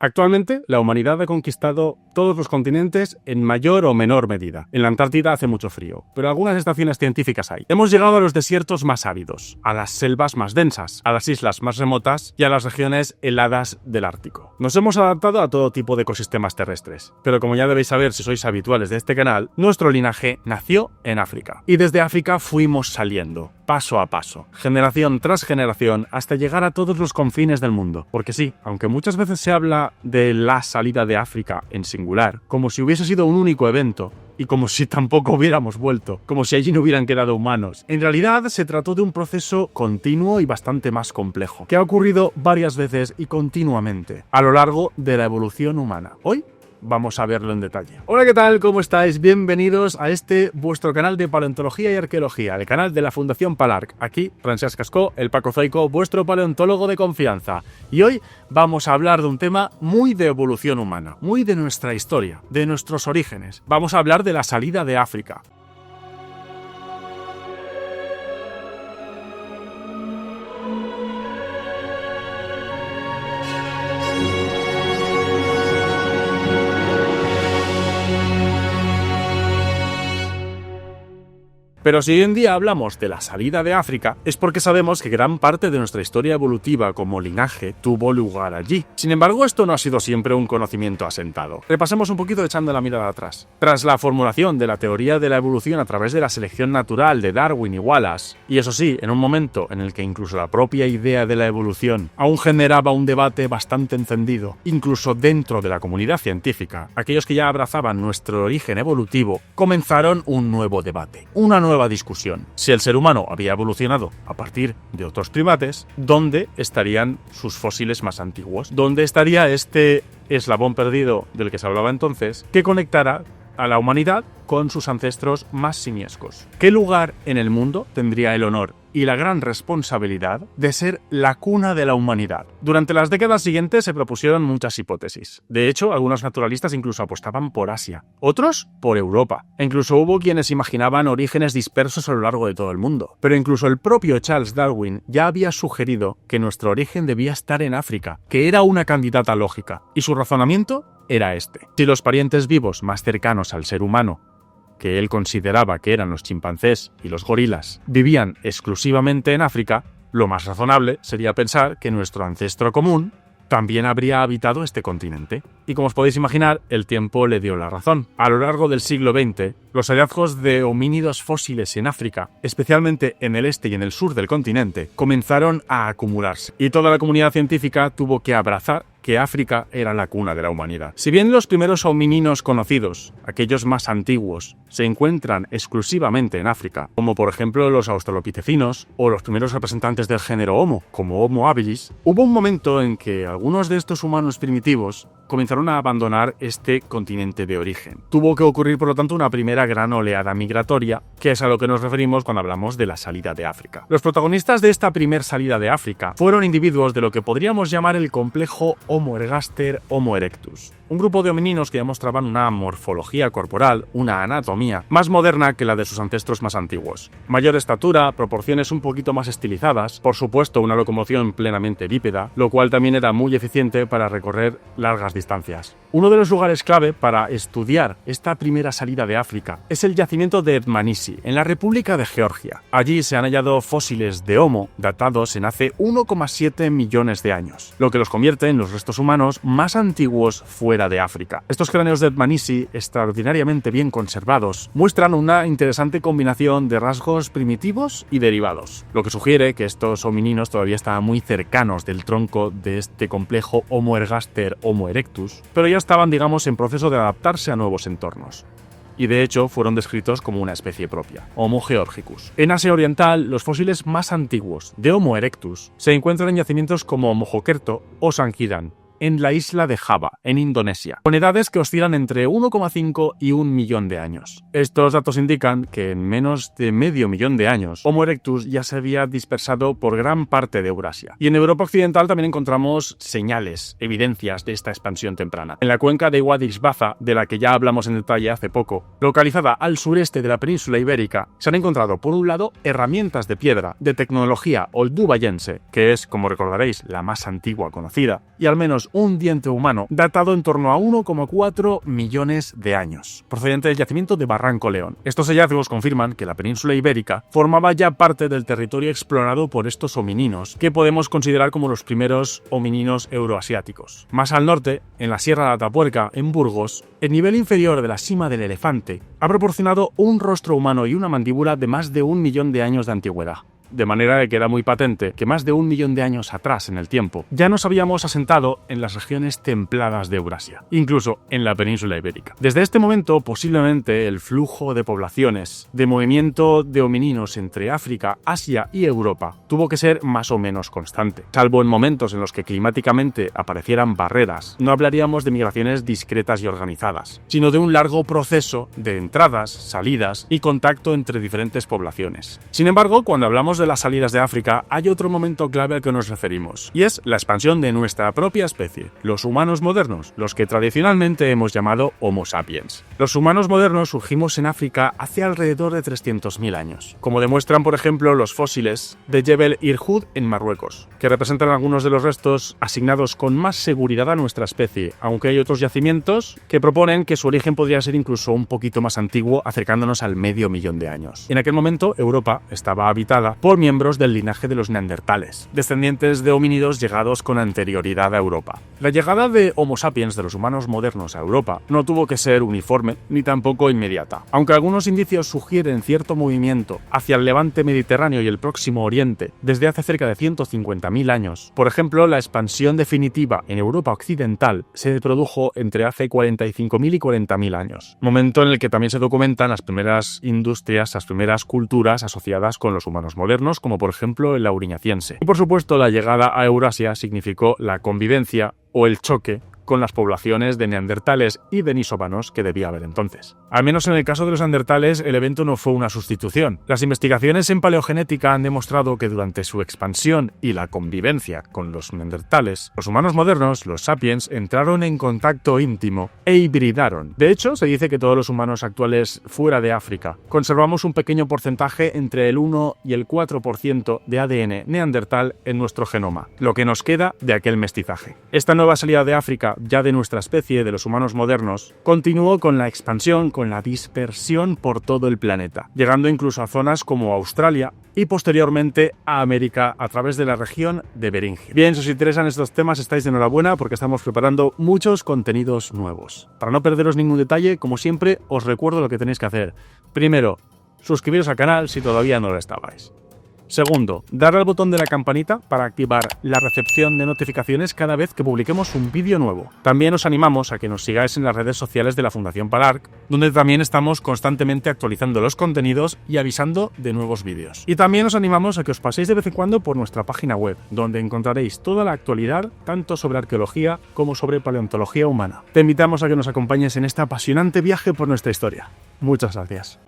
Actualmente, la humanidad ha conquistado todos los continentes en mayor o menor medida. En la Antártida hace mucho frío, pero algunas estaciones científicas hay. Hemos llegado a los desiertos más áridos, a las selvas más densas, a las islas más remotas y a las regiones heladas del Ártico. Nos hemos adaptado a todo tipo de ecosistemas terrestres, pero como ya debéis saber si sois habituales de este canal, nuestro linaje nació en África. Y desde África fuimos saliendo, paso a paso, generación tras generación, hasta llegar a todos los confines del mundo. Porque sí, aunque muchas veces se habla de la salida de África en singular, como si hubiese sido un único evento, y como si tampoco hubiéramos vuelto, como si allí no hubieran quedado humanos. En realidad se trató de un proceso continuo y bastante más complejo, que ha ocurrido varias veces y continuamente, a lo largo de la evolución humana. Hoy vamos a verlo en detalle. Hola, ¿qué tal? ¿Cómo estáis? Bienvenidos a este vuestro canal de paleontología y arqueología, el canal de la Fundación Palarc. Aquí, Francesc Cascó, el Pacozoico, vuestro paleontólogo de confianza. Y hoy vamos a hablar de un tema muy de evolución humana, muy de nuestra historia, de nuestros orígenes. Vamos a hablar de la salida de África. Pero si hoy en día hablamos de la salida de África, es porque sabemos que gran parte de nuestra historia evolutiva como linaje tuvo lugar allí. Sin embargo, esto no ha sido siempre un conocimiento asentado. Repasemos un poquito echando la mirada atrás. Tras la formulación de la teoría de la evolución a través de la selección natural de Darwin y Wallace, y eso sí, en un momento en el que incluso la propia idea de la evolución aún generaba un debate bastante encendido, incluso dentro de la comunidad científica, aquellos que ya abrazaban nuestro origen evolutivo comenzaron un nuevo debate, una nueva discusión. Si el ser humano había evolucionado a partir de otros primates, ¿dónde estarían sus fósiles más antiguos? ¿Dónde estaría este eslabón perdido del que se hablaba entonces que conectara a la humanidad con sus ancestros más simiescos? ¿Qué lugar en el mundo tendría el honor y la gran responsabilidad de ser la cuna de la humanidad? Durante las décadas siguientes se propusieron muchas hipótesis. De hecho, algunos naturalistas incluso apostaban por Asia, otros por Europa. E incluso hubo quienes imaginaban orígenes dispersos a lo largo de todo el mundo. Pero incluso el propio Charles Darwin ya había sugerido que nuestro origen debía estar en África, que era una candidata lógica. Y su razonamiento era este: si los parientes vivos más cercanos al ser humano, que él consideraba que eran los chimpancés y los gorilas, vivían exclusivamente en África, lo más razonable sería pensar que nuestro ancestro común también habría habitado este continente. Y como os podéis imaginar, el tiempo le dio la razón. A lo largo del siglo XX, los hallazgos de homínidos fósiles en África, especialmente en el este y en el sur del continente, comenzaron a acumularse. Y toda la comunidad científica tuvo que abrazar que África era la cuna de la humanidad. Si bien los primeros homínidos conocidos, aquellos más antiguos, se encuentran exclusivamente en África, como por ejemplo los australopitecinos o los primeros representantes del género Homo, como Homo habilis, hubo un momento en que algunos de estos humanos primitivos comenzaron a abandonar este continente de origen. Tuvo que ocurrir, por lo tanto, una primera gran oleada migratoria, que es a lo que nos referimos cuando hablamos de la salida de África. Los protagonistas de esta primer salida de África fueron individuos de lo que podríamos llamar el complejo Homo ergaster, Homo erectus. Un grupo de homininos que ya mostraban una morfología corporal, una anatomía, más moderna que la de sus ancestros más antiguos. Mayor estatura, proporciones un poquito más estilizadas, por supuesto una locomoción plenamente bípeda, lo cual también era muy eficiente para recorrer largas distancias. Uno de los lugares clave para estudiar esta primera salida de África es el yacimiento de Dmanisi, en la República de Georgia. Allí se han hallado fósiles de Homo datados en hace 1,7 millones de años, lo que los convierte en los restos humanos más antiguos fuera de África. Estos cráneos de Dmanisi, extraordinariamente bien conservados, muestran una interesante combinación de rasgos primitivos y derivados, lo que sugiere que estos homininos todavía estaban muy cercanos del tronco de este complejo Homo ergaster, Homo erectus, pero ya estaban, digamos, en proceso de adaptarse a nuevos entornos. Y de hecho fueron descritos como una especie propia, Homo georgicus. En Asia Oriental, los fósiles más antiguos de Homo erectus se encuentran en yacimientos como Mojokerto o Sangkiran, en la isla de Java, en Indonesia, con edades que oscilan entre 1,5 y 1 millón de años. Estos datos indican que en menos de medio millón de años, Homo erectus ya se había dispersado por gran parte de Eurasia. Y en Europa Occidental también encontramos señales, evidencias de esta expansión temprana. En la cuenca de Guadix-Baza, de la que ya hablamos en detalle hace poco, localizada al sureste de la península ibérica, se han encontrado, por un lado, herramientas de piedra de tecnología oldubayense, que es, como recordaréis, la más antigua conocida, y al menos tenemos un diente humano datado en torno a 1,4 millones de años, procedente del yacimiento de Barranco León. Estos hallazgos confirman que la península ibérica formaba ya parte del territorio explorado por estos homininos, que podemos considerar como los primeros homininos euroasiáticos. Más al norte, en la Sierra de Atapuerca, en Burgos, el nivel inferior de la cima del elefante ha proporcionado un rostro humano y una mandíbula de más de 1 millón de años de antigüedad. De manera que queda muy patente que más de 1 millón de años atrás en el tiempo ya nos habíamos asentado en las regiones templadas de Eurasia, incluso en la península ibérica. Desde este momento, posiblemente el flujo de poblaciones, de movimiento de homininos entre África, Asia y Europa tuvo que ser más o menos constante. Salvo en momentos en los que climáticamente aparecieran barreras, no hablaríamos de migraciones discretas y organizadas, sino de un largo proceso de entradas, salidas y contacto entre diferentes poblaciones. Sin embargo, cuando hablamos de las salidas de África, hay otro momento clave al que nos referimos, y es la expansión de nuestra propia especie, los humanos modernos, los que tradicionalmente hemos llamado Homo sapiens. Los humanos modernos surgimos en África hace alrededor de 300.000 años, como demuestran por ejemplo los fósiles de Jebel Irhoud en Marruecos, que representan algunos de los restos asignados con más seguridad a nuestra especie, aunque hay otros yacimientos que proponen que su origen podría ser incluso un poquito más antiguo, acercándonos al medio millón de años. En aquel momento, Europa estaba habitada por miembros del linaje de los neandertales, descendientes de homínidos llegados con anterioridad a Europa. La llegada de Homo sapiens, de los humanos modernos, a Europa no tuvo que ser uniforme ni tampoco inmediata. Aunque algunos indicios sugieren cierto movimiento hacia el levante mediterráneo y el Próximo Oriente desde hace cerca de 150.000 años, por ejemplo, la expansión definitiva en Europa occidental se produjo entre hace 45.000 y 40.000 años, momento en el que también se documentan las primeras industrias, las primeras culturas asociadas con los humanos modernos, como por ejemplo el auriñaciense. Y por supuesto, la llegada a Eurasia significó la convivencia o el choque con las poblaciones de neandertales y denisovanos que debía haber entonces. Al menos en el caso de los neandertales, el evento no fue una sustitución. Las investigaciones en paleogenética han demostrado que durante su expansión y la convivencia con los neandertales, los humanos modernos, los sapiens, entraron en contacto íntimo e hibridaron. De hecho, se dice que todos los humanos actuales fuera de África conservamos un pequeño porcentaje entre el 1 y el 4% de ADN neandertal en nuestro genoma, lo que nos queda de aquel mestizaje. Esta nueva salida de África, ya de nuestra especie, de los humanos modernos, continuó con la expansión, con la dispersión por todo el planeta, llegando incluso a zonas como Australia y posteriormente a América a través de la región de Beringia. Bien, si os interesan estos temas, estáis de enhorabuena porque estamos preparando muchos contenidos nuevos. Para no perderos ningún detalle, como siempre, os recuerdo lo que tenéis que hacer. Primero, suscribiros al canal si todavía no lo estabais. Segundo, darle al botón de la campanita para activar la recepción de notificaciones cada vez que publiquemos un vídeo nuevo. También os animamos a que nos sigáis en las redes sociales de la Fundación PALARC, donde también estamos constantemente actualizando los contenidos y avisando de nuevos vídeos. Y también os animamos a que os paséis de vez en cuando por nuestra página web, donde encontraréis toda la actualidad, tanto sobre arqueología como sobre paleontología humana. Te invitamos a que nos acompañes en este apasionante viaje por nuestra historia. Muchas gracias.